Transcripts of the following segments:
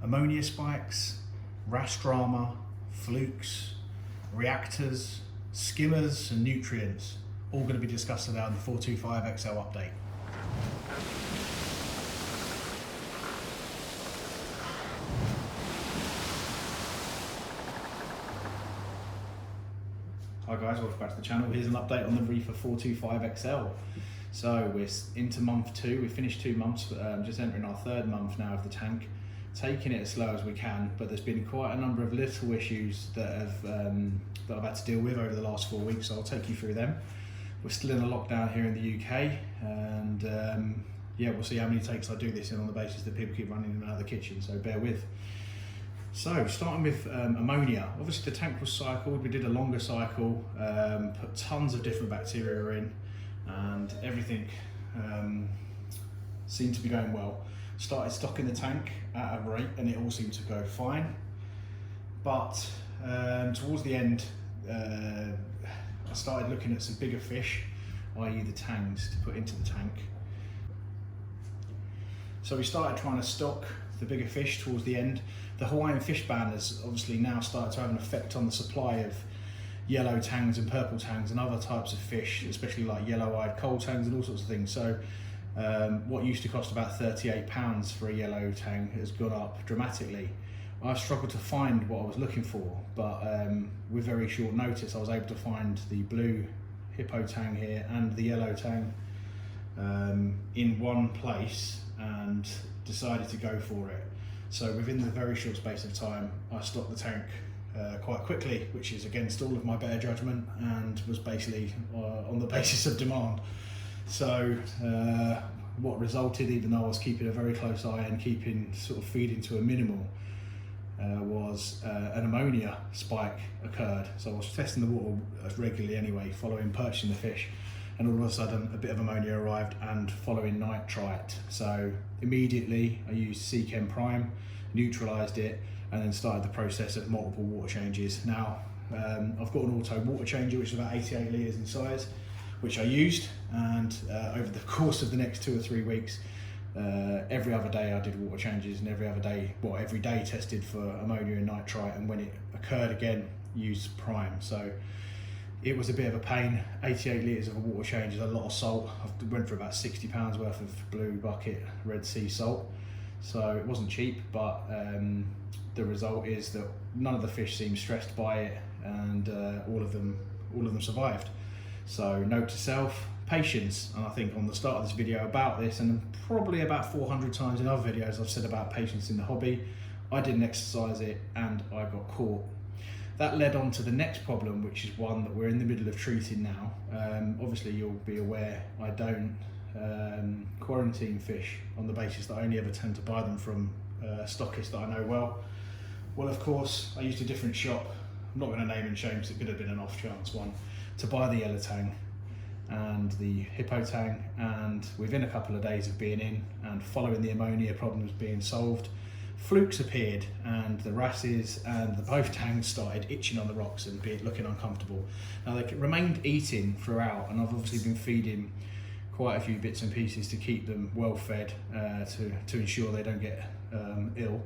ammonia spikes, Wrasse drama, flukes, reactors, skimmers and nutrients, all going to be discussed today on the 425xl update. Hi guys, welcome back to the channel. Here's an update on the Reefer 425xl. So we're into month 2, we finished 2 months, just entering our 3rd month now of the tank. Taking it as slow as we can, but there's been quite a number of little issues that I've had to deal with over the last 4 weeks, so I'll take you through them. We're still in a lockdown here in the UK, and yeah, we'll see how many takes I do this in on the basis that people keep running in and out of the kitchen, so bear with. So starting with ammonia, obviously the tank was cycled, we did a longer cycle, put tons of different bacteria in, and everything seemed to be going well. Started stocking the tank at a rate and it all seemed to go fine, but towards the end I started looking at some bigger fish, i.e. the tangs, to put into the tank. So we started trying to stock the bigger fish towards the end. The Hawaiian fish ban has obviously now started to have an effect on the supply of yellow tangs and purple tangs and other types of fish, especially like yellow-eyed coal tangs and all sorts of things. So what used to cost about £38 for a yellow tang has gone up dramatically. I struggled to find what I was looking for, but with very short notice I was able to find the blue hippo tang here and the yellow tang in one place and decided to go for it. So within the very short space of time I stocked the tank quite quickly, which is against all of my better judgment and was basically on the basis of demand. So what resulted, even though I was keeping a very close eye and keeping sort of feeding to a minimal, was an ammonia spike occurred. So I was testing the water regularly anyway, following purchasing the fish, and all of a sudden a bit of ammonia arrived and following nitrite. So immediately I used Skimmer Prime, neutralised it, and then started the process of multiple water changes. Now I've got an auto water changer which is about 88 litres in size, which I used, and over the course of the next 2 or 3 weeks, every other day I did water changes, and every day tested for ammonia and nitrite, and when it occurred again, used Prime. So it was a bit of a pain. 88 litres of a water change is a lot of salt. I went for about £60 worth of blue bucket Red Sea salt, so it wasn't cheap, but the result is that none of the fish seemed stressed by it, and all of them survived. So note to self, patience. And I think on the start of this video about this, and probably about 400 times in other videos I've said about patience in the hobby, I didn't exercise it and I got caught. That led on to the next problem, which is one that we're in the middle of treating now. Obviously you'll be aware I don't quarantine fish on the basis that I only ever tend to buy them from stockists that I know well. Well, of course I used a different shop, I'm not going to name and shame because it could have been an off chance one, to buy the yellow tang and the hippo tang, and within a couple of days of being in and following the ammonia problems being solved, Flukes appeared, and the Wrasses and the both tangs started itching on the rocks and looking uncomfortable. Now they remained eating throughout, and I've obviously been feeding quite a few bits and pieces to keep them well fed, to ensure they don't get ill.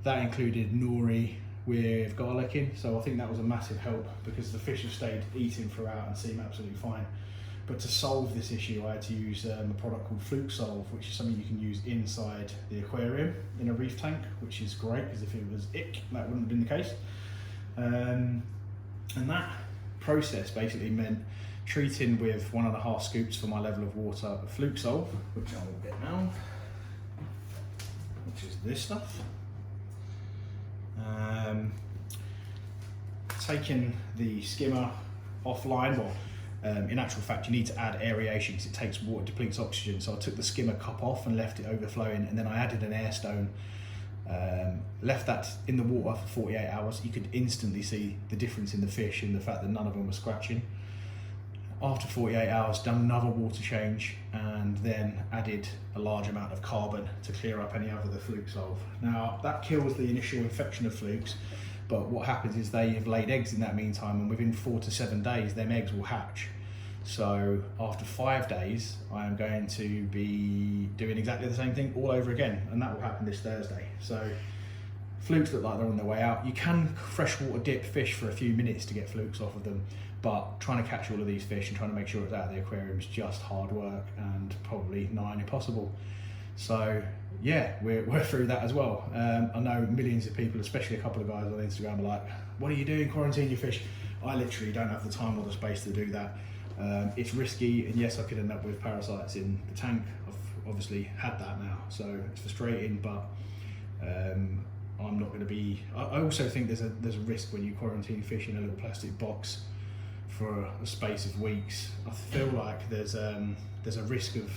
That included nori with garlic in, so I think that was a massive help because the fish have stayed eating throughout and seem absolutely fine. But to solve this issue I had to use a product called Flukes, which is something you can use inside the aquarium in a reef tank, which is great because if it was ick, that wouldn't have been the case. And that process basically meant treating with 1.5 scoops for my level of water of Flukes, which I will get now, which is this stuff. Taking the skimmer offline, well, in actual fact you need to add aeration because it takes water, depletes oxygen, so I took the skimmer cup off and left it overflowing, and then I added an air stone, left that in the water for 48 hours. You could instantly see the difference in the fish and the fact that none of them were scratching. After 48 hours, done another water change and then added a large amount of carbon to clear up any other the Flukes of. Now that kills the initial infection of Flukes, but what happens is they have laid eggs in that meantime, and within 4 to 7 days them eggs will hatch. So after 5 days, I am going to be doing exactly the same thing all over again, and that will happen this Thursday. So Flukes look like they're on their way out. You can freshwater dip fish for a few minutes to get flukes off of them, but trying to catch all of these fish and trying to make sure it's out of the aquarium is just hard work and probably nigh impossible. So yeah, we're through that as well. I know millions of people, especially a couple of guys on Instagram, are like, what are you doing, quarantine your fish? I literally don't have the time or the space to do that. It's risky, and yes, I could end up with parasites in the tank. I've obviously had that now, so it's frustrating, but I'm not going to be. I also think there's a risk when you quarantine fish in a little plastic box for a space of weeks. I feel like there's a risk of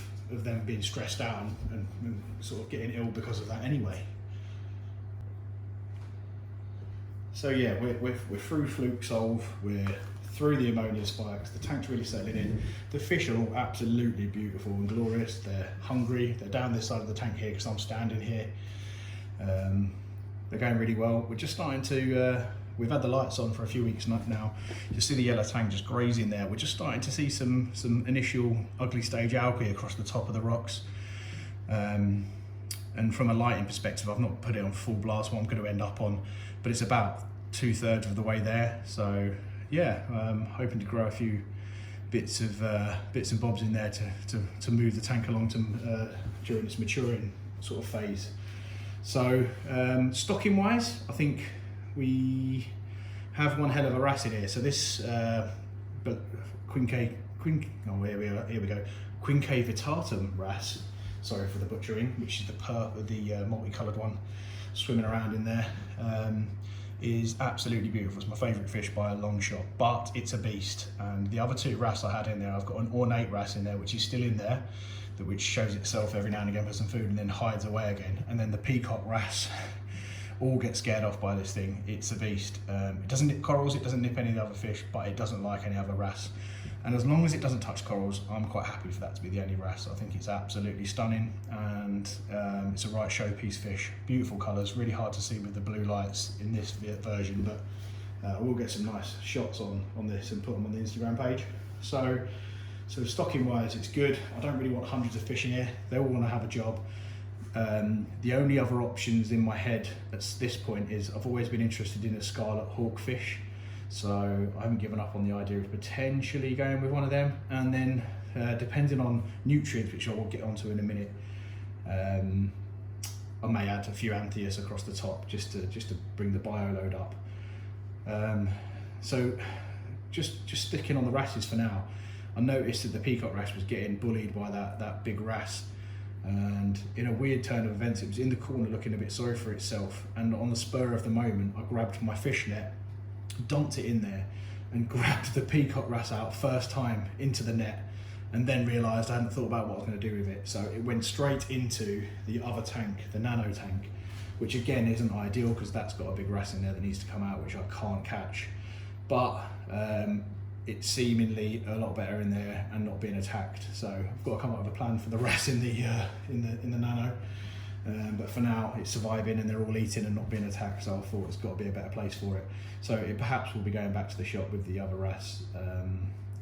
them being stressed out and sort of getting ill because of that anyway. So yeah, we're through fluke solve, we're through the ammonia spikes, the tank's really settling in. The fish are all absolutely beautiful and glorious. They're hungry, they're down this side of the tank here because I'm standing here. They're going really well. We're just starting to, we've had the lights on for a few weeks now. You see the yellow tang just grazing there. We're just starting to see some initial ugly stage algae across the top of the rocks. And from a lighting perspective, I've not put it on full blast what I'm going to end up on, but it's about 2/3 of the way there. So yeah, hoping to grow a few bits and bobs in there to move the tank along during its maturing sort of phase. So stocking wise, I think we have one hell of a wrasse in here. So this Quinque vitatum wrasse, sorry for the butchering, which is the multicoloured one swimming around in there, is absolutely beautiful. It's my favourite fish by a long shot, but it's a beast. And the other two wrasse I had in there, I've got an ornate wrasse in there, which is still in there, which shows itself every now and again for some food and then hides away again. And then the peacock wrasse all get scared off by this thing. It's a beast. It doesn't nip corals, it doesn't nip any of the other fish, but it doesn't like any other wrasse. And as long as it doesn't touch corals, I'm quite happy for that to be the only wrasse. I think it's absolutely stunning, and it's a right showpiece fish. Beautiful colours, really hard to see with the blue lights in this version, but we'll get some nice shots on this and put them on the Instagram page. So stocking wise, it's good. I don't really want hundreds of fish in here. They all want to have a job. The only other options in my head at this point is I've always been interested in a scarlet hawkfish, so I haven't given up on the idea of potentially going with one of them. And then depending on nutrients, which I will get onto in a minute, I may add a few Anthias across the top just to bring the bio load up. So just sticking on the wrasses for now. I noticed that the peacock wrasse was getting bullied by that big wrasse, and in a weird turn of events, it was in the corner looking a bit sorry for itself, and on the spur of the moment I grabbed my fish net, dumped it in there and grabbed the peacock wrasse out first time into the net, and then realised I hadn't thought about what I was going to do with it. So it went straight into the other tank, the nano tank, which again isn't ideal because that's got a big wrasse in there that needs to come out, which I can't catch. But it's seemingly a lot better in there and not being attacked. So I've got to come up with a plan for the wrasse in the nano. But for now it's surviving and they're all eating and not being attacked, so I thought it's got to be a better place for it. So it perhaps will be going back to the shop with the other wrasse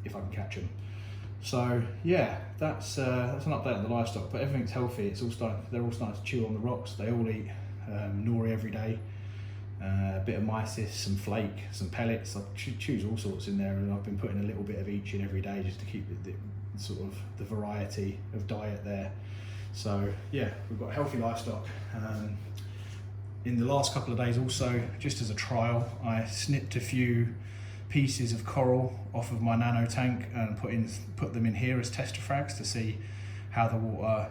if I can catch them. So yeah, that's an update on the livestock, but everything's healthy. They're all starting to chew on the rocks. They all eat nori every day, a bit of mysis, some flake, some pellets. I choose all sorts in there, and I've been putting a little bit of each in every day just to keep the sort of the variety of diet there. So yeah, we've got healthy livestock. In the last couple of days also, just as a trial, I snipped a few pieces of coral off of my nano tank and put them in here as tester frags to see how the water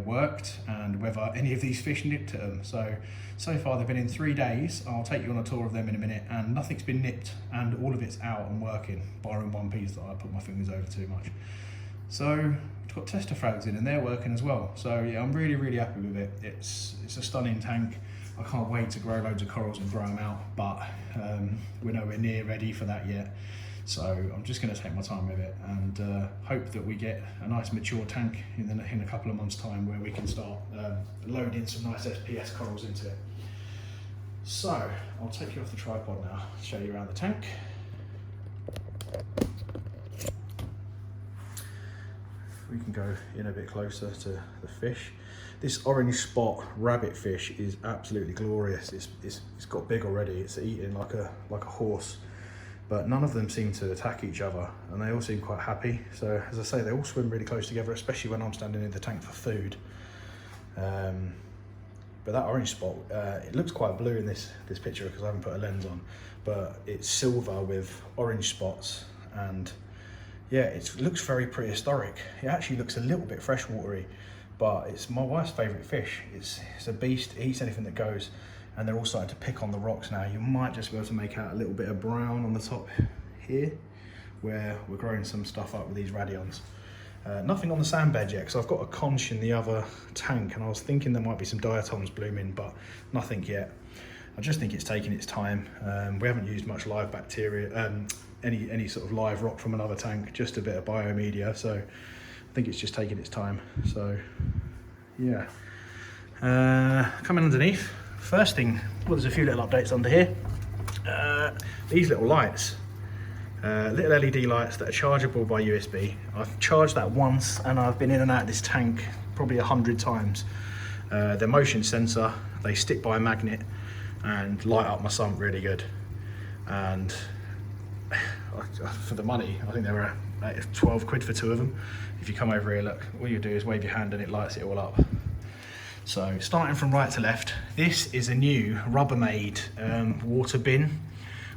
worked and whether any of these fish nipped at them. So far they've been in 3 days. I'll take you on a tour of them in a minute, and nothing's been nipped and all of it's out and working, barring one piece that I put my fingers over too much. So we've got tester frags in and they're working as well. So yeah, I'm really happy with it. It's a stunning tank. I can't wait to grow loads of corals and grow them out, but we're nowhere near ready for that yet. So I'm just going to take my time with it and hope that we get a nice mature tank in a couple of months' time where we can start loading some nice SPS corals into it. So I'll take you off the tripod now, show you around the tank. We can go in a bit closer to the fish. This orange spot rabbit fish is absolutely glorious. It's got big already. It's eating like a horse, but none of them seem to attack each other, and they all seem quite happy. So as I say, they all swim really close together, especially when I'm standing in the tank for food. But that orange spot, it looks quite blue in this picture because I haven't put a lens on, but it's silver with orange spots, and yeah, it looks very prehistoric. It actually looks a little bit freshwatery, but it's my wife's favourite fish. It's a beast, it eats anything that goes, and they're all starting to pick on the rocks now. You might just be able to make out a little bit of brown on the top here, where we're growing some stuff up with these radions. Nothing on the sand bed yet, because I've got a conch in the other tank, and I was thinking there might be some diatoms blooming, but nothing yet. I just think it's taking its time. We haven't used much live bacteria, any sort of live rock from another tank, just a bit of biomedia, so I think it's just taking its time. So yeah, coming underneath, first thing, well, there's a few little updates under here. These little lights, little LED lights that are chargeable by USB. I've charged that once, and I've been in and out of this tank probably 100 times. They're motion sensor, they stick by a magnet and light up my sump really good. And for the money, I think they were 12 quid for 2 of them. If you come over here, look, all you do is wave your hand and it lights it all up. So starting from right to left, this is a new Rubbermaid water bin,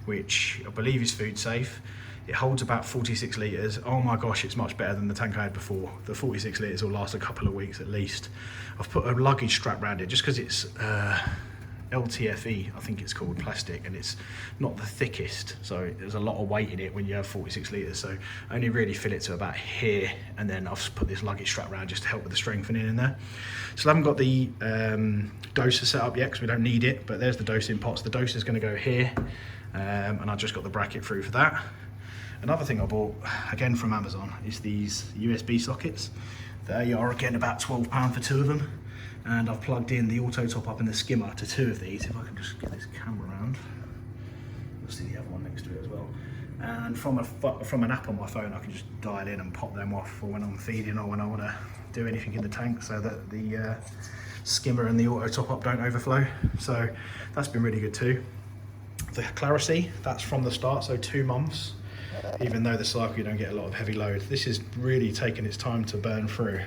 which I believe is food safe. It holds about 46 litres. Oh my gosh, it's much better than the tank I had before. The 46 litres will last a couple of weeks at least. I've put a luggage strap around it just because it's LTFE, I think it's called, plastic, and it's not the thickest, so there's a lot of weight in it when you have 46 litres, so I only really fill it to about here, and then I've put this luggage strap around just to help with the strengthening in there. So I haven't got the doser set up yet because we don't need it, but there's the dosing pots. The doser is going to go here, and I just got the bracket through for that. Another thing I bought, again from Amazon, is these USB sockets. They are again about £12 for 2 of them. And I've plugged in the auto top up and the skimmer to 2 of these. If I can just get this camera around, you'll see the other one next to it as well. And from an app on my phone, I can just dial in and pop them off for when I'm feeding or when I want to do anything in the tank, so that the skimmer and the auto top up don't overflow. So that's been really good too. The clarity, that's from the start, so 2 months. Even though the cycle you don't get a lot of heavy load, this is really taking its time to burn through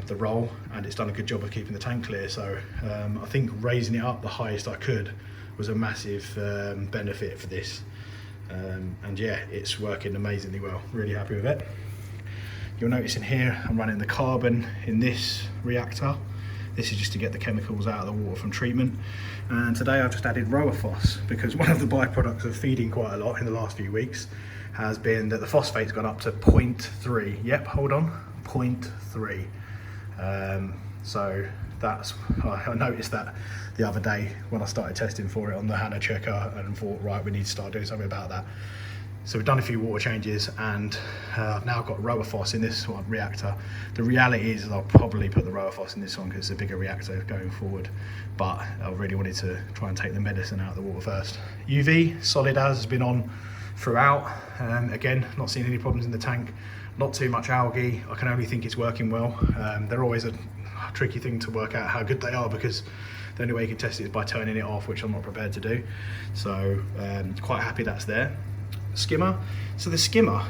the roll, and it's done a good job of keeping the tank clear. So I think raising it up the highest I could was a massive benefit for this, and yeah, it's working amazingly well. Really happy with it. You'll notice in here I'm running the carbon in this reactor. This is just to get the chemicals out of the water from treatment. And today I've just added Phos, because one of the byproducts of feeding quite a lot in the last few weeks has been that the phosphate's gone up to 0.3. Yep, hold on, 0.3. So that's, I noticed that the other day when I started testing for it on the Hannah checker, and thought, right, we need to start doing something about that. So we've done a few water changes, and I've now got Phos in this one reactor. The reality is I'll probably put the Phos in this one because it's a bigger reactor going forward, but I really wanted to try and take the medicine out of the water first. UV, solid as, has been on throughout. Again, not seeing any problems in the tank, not too much algae. I can only think it's working well. They're always a tricky thing to work out how good they are, because the only way you can test it is by turning it off, which I'm not prepared to do. So quite happy that's there. Skimmer. So the skimmer,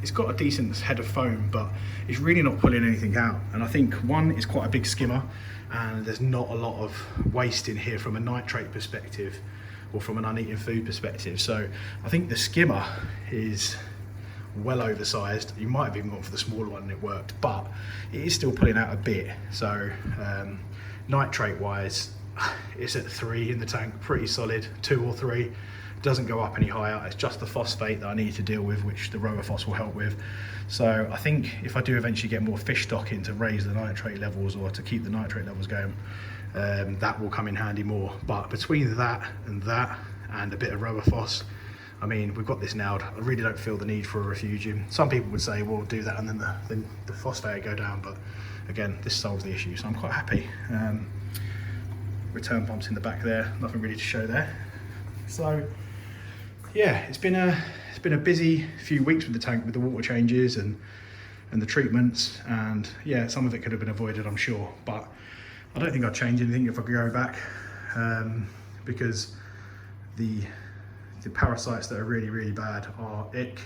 it's got a decent head of foam, but it's really not pulling anything out. And I think, one, it's quite a big skimmer, and there's not a lot of waste in here from a nitrate perspective or from an uneaten food perspective. So I think the skimmer is well oversized. You might have even gone for the smaller one and it worked, but it is still pulling out a bit. So nitrate wise, it's at 3 in the tank, pretty solid, 2 or 3. Doesn't go up any higher. It's just the phosphate that I need to deal with, which the Phos will help with. So I think if I do eventually get more fish stock in to raise the nitrate levels, or to keep the nitrate levels going, that will come in handy more. But between that and a bit of Phos, I mean, we've got this nailed. I really don't feel the need for a refugium. Some people would say, well, do that and then the phosphate go down, but again, this solves the issue, so I'm quite happy. Return pumps in the back there, nothing really to show there. So yeah, it's been a busy few weeks with the tank, with the water changes and and the treatments, and yeah, some of it could have been avoided, I'm sure, but I don't think I'd change anything if I could go back, because the parasites that are really bad are ick,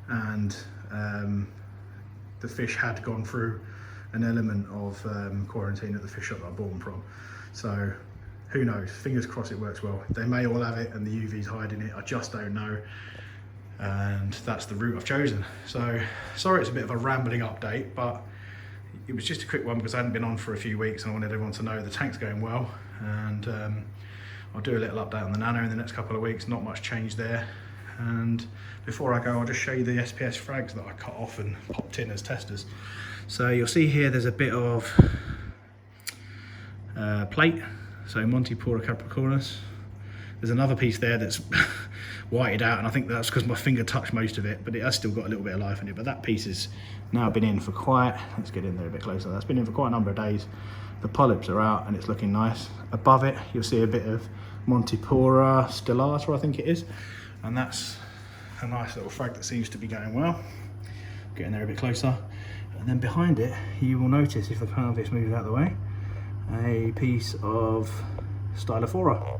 and the fish had gone through an element of quarantine at the fish shop that I bought them from. So who knows, fingers crossed it works well. They may all have it and the UV's hiding it, I just don't know. And that's the route I've chosen. So sorry it's a bit of a rambling update, but it was just a quick one because I hadn't been on for a few weeks and I wanted everyone to know the tank's going well. And I'll do a little update on the nano in the next couple of weeks, not much change there. And before I go, I'll just show you the Sps Frags that I cut off and popped in as testers. So you'll see here there's a bit of plate, so Montipora capricornus. There's another piece there that's whited out, and I think that's because my finger touched most of it, but it has still got a little bit of life in it. But that piece has now been in for quite, let's get in there a bit closer, that's been in for quite a number of days. The polyps are out and it's looking nice. Above it, you'll see a bit of Montipora stellata, I think it is. And that's a nice little frag that seems to be going well. Getting there a bit closer. And then behind it, you will notice, if the pelvis moves out of the way, a piece of Stylophora,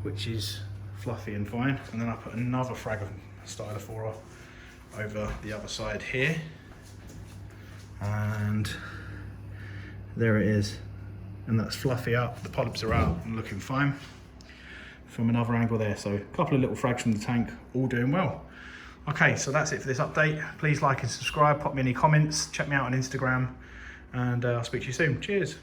which is fluffy and fine. And then I put another frag of Stylophora over the other side here. And there it is. And that's fluffy up, the polyps are out and looking fine. From another angle there, so a couple of little frags from the tank, all doing well. Okay, so that's it for this update. Please like and subscribe, pop me any comments, check me out on Instagram, and I'll speak to you soon. Cheers.